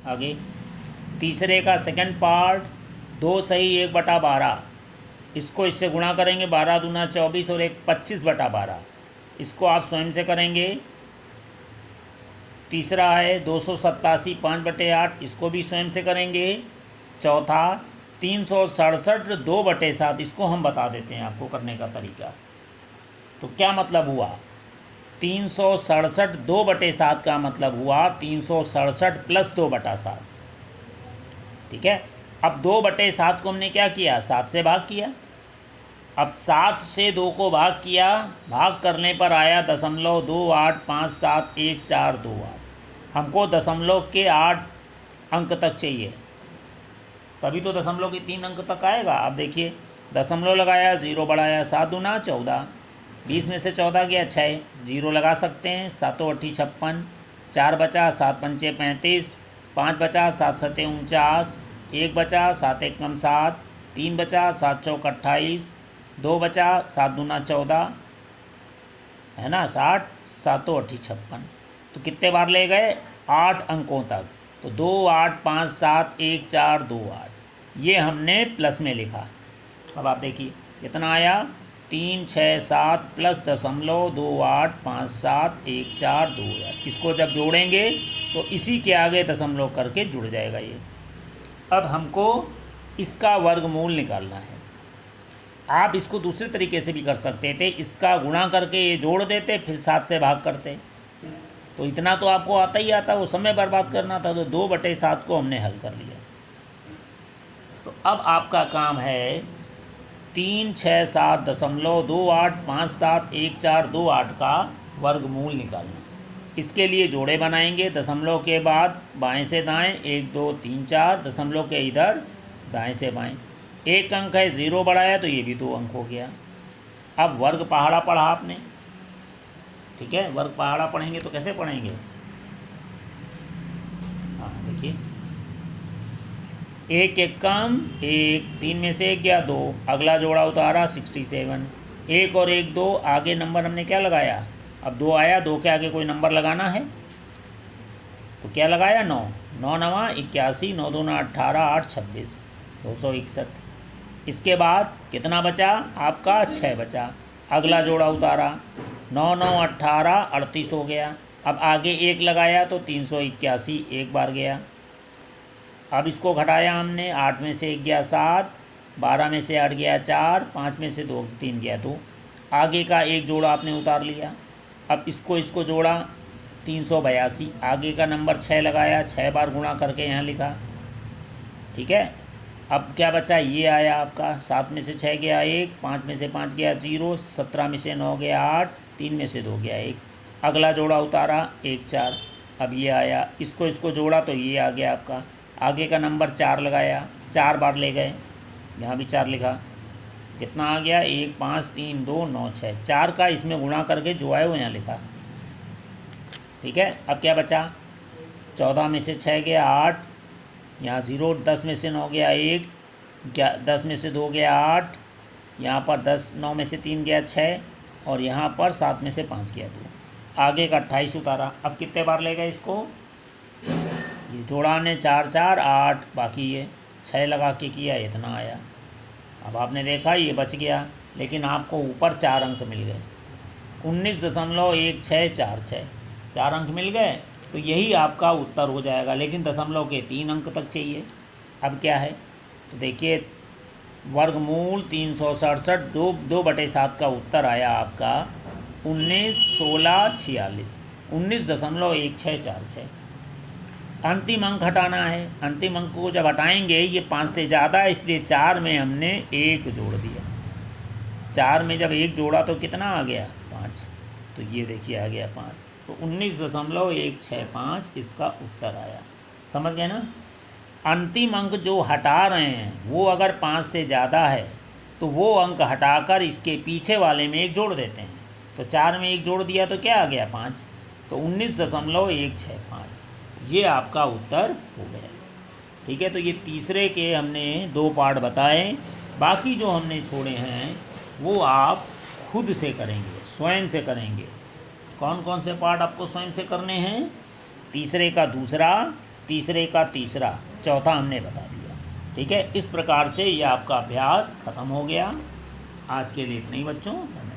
आगे तीसरे का सेकंड पार्ट 2 सही 1/12, इसको इससे गुणा करेंगे, 12 दूना 24 और 1 25/12, इसको आप स्वयं से करेंगे। तीसरा है 287 5/8, इसको भी स्वयं से करेंगे। चौथा 367 2/7, इसको हम बता देते हैं आपको करने का तरीका। तो क्या मतलब हुआ, 367 2/7 का मतलब हुआ 367 + 2/7। ठीक है, अब 2/7 को हमने क्या किया, 7 से भाग किया। अब 7 से 2 को भाग किया, भाग करने पर आया 0.28571428। हमको दशमलव के 8 अंक तक चाहिए, तभी तो दशमलव के 3 अंक तक आएगा। अब देखिए दशमलव लगाया, 0 बढ़ाया, 7 दूना 14, 20 में से 14 गया 6, 0 लगा सकते हैं, 7 8 56, 4 बचा, 7 पंचे 35, 5 बचा, 7 7 49, 1 बचा, 7 1 7, 3 बचा, 7 चौक 28, 2 बचा, 7 दूना 14, है ना 60, 7 8 56। तो कितने बार ले गए, 8 अंकों तक। तो 2 8 5 7 1 4 2 8, ये हमने प्लस में लिखा। अब आप देखिए कितना आया, 3 6 7 + 0.28571428। इसको जब जोड़ेंगे तो इसी के आगे दशमलव करके जुड़ जाएगा ये। अब हमको इसका वर्गमूल निकालना है। आप इसको दूसरे तरीके से भी कर सकते थे, इसका गुणा करके ये जोड़ देते, फिर 7 से भाग करते, तो इतना तो आपको आता ही आता, वो समय बर्बाद करना था। तो 2/7 को हमने हल कर लिया। तो अब आपका काम है 367.28571428 का वर्गमूल निकालना। इसके लिए जोड़े बनाएंगे, दशमलव के बाद बाएं से दाएं 1 2 3 4, दशमलव के इधर दाएं से बाएं। एक अंक है 0 बढ़ाया तो ये भी 2 अंक हो गया। अब वर्ग पहाड़ा पढ़ा आपने, ठीक है, वर्ग पहाड़ा पढ़ेंगे तो कैसे पढ़ेंगे, हाँ देखिए, 1 1 कम 1, 3 में से 1 गया 2, अगला जोड़ा उतारा 67, 1 और 1 2, आगे नंबर हमने क्या लगाया, अब 2 आया, 2 के आगे कोई नंबर लगाना है तो क्या लगाया, 9, 9 9 81, 9 2 18, 8 26, 261। इसके बाद कितना बचा आपका, 6 बचा, अगला जोड़ा उतारा, 9 9 18, 38 हो गया। अब आगे 1 लगाया तो 381 एक बार गया। अब इसको घटाया हमने, 8 में से 1 गया 7, 12 में से 8 गया 4, 5 में से 2 3 गया 2, आगे का एक जोड़ा आपने उतार लिया। अब इसको जोड़ा 382, आगे का नंबर 6 लगाया, 6 बार गुणा करके यहाँ लिखा, ठीक है। अब क्या बचा, ये आया आपका, 7 में से 6 गया 1, 5 में से 5 गया 0, 17 में से 9 गया 8, 3 में से 2 गया 1, अगला जोड़ा उतारा 1 4, अब ये आया, इसको जोड़ा तो ये आ गया आपका, आगे का नंबर 4 लगाया, 4 बार ले गए, यहाँ भी 4 लिखा, कितना आ गया, 1 5 3 2 9 6, 4 का इसमें गुणा करके जो आए वो यहाँ लिखा, ठीक है। अब क्या बचा, 14 में से 6 गया 8, यहाँ 0, 10 में से 9 गया 1, 10 में से 2 गया 8, यहाँ पर 9 में से 3 गया 6, और यहाँ पर 7 में से 5 गया 2, आगे का 28 उतारा। अब कितने बार ले गए इसको, ये जोड़ा ने 4 4 8, बाकी ये 6 लगा के किया, इतना आया। अब आपने देखा ये बच गया, लेकिन आपको ऊपर 4 अंक मिल गए, 19.1646, 4 अंक मिल गए, तो यही आपका उत्तर हो जाएगा। लेकिन दशमलव के 3 अंक तक चाहिए। अब क्या है, तो देखिए वर्गमूल 367 2/7 का उत्तर आया आपका 191646, 19.1646। अंतिम अंक हटाना है, अंतिम अंक को जब हटाएंगे ये 5 से ज़्यादा है, इसलिए 4 में हमने 1 जोड़ दिया, 4 में जब 1 जोड़ा तो कितना आ गया, 5, तो ये देखिए आ गया 5, तो 19.165 इसका उत्तर आया। समझ गए ना, अंतिम अंक जो हटा रहे हैं वो अगर 5 से ज़्यादा है तो वो अंक हटाकर इसके पीछे वाले में 1 जोड़ देते हैं, तो 4 में 1 जोड़ दिया तो क्या आ गया, 5, तो 19.165, ये आपका उत्तर हो गया। ठीक है, तो ये तीसरे के हमने 2 पार्ट बताए, बाकी जो हमने छोड़े हैं वो आप खुद से करेंगे, स्वयं से करेंगे। कौन कौन से पार्ट आपको स्वयं से करने हैं, तीसरे का दूसरा, तीसरे का तीसरा, चौथा हमने बता दिया। ठीक है, इस प्रकार से ये आपका अभ्यास ख़त्म हो गया। आज के लिए इतना ही बच्चों। धन्यवाद।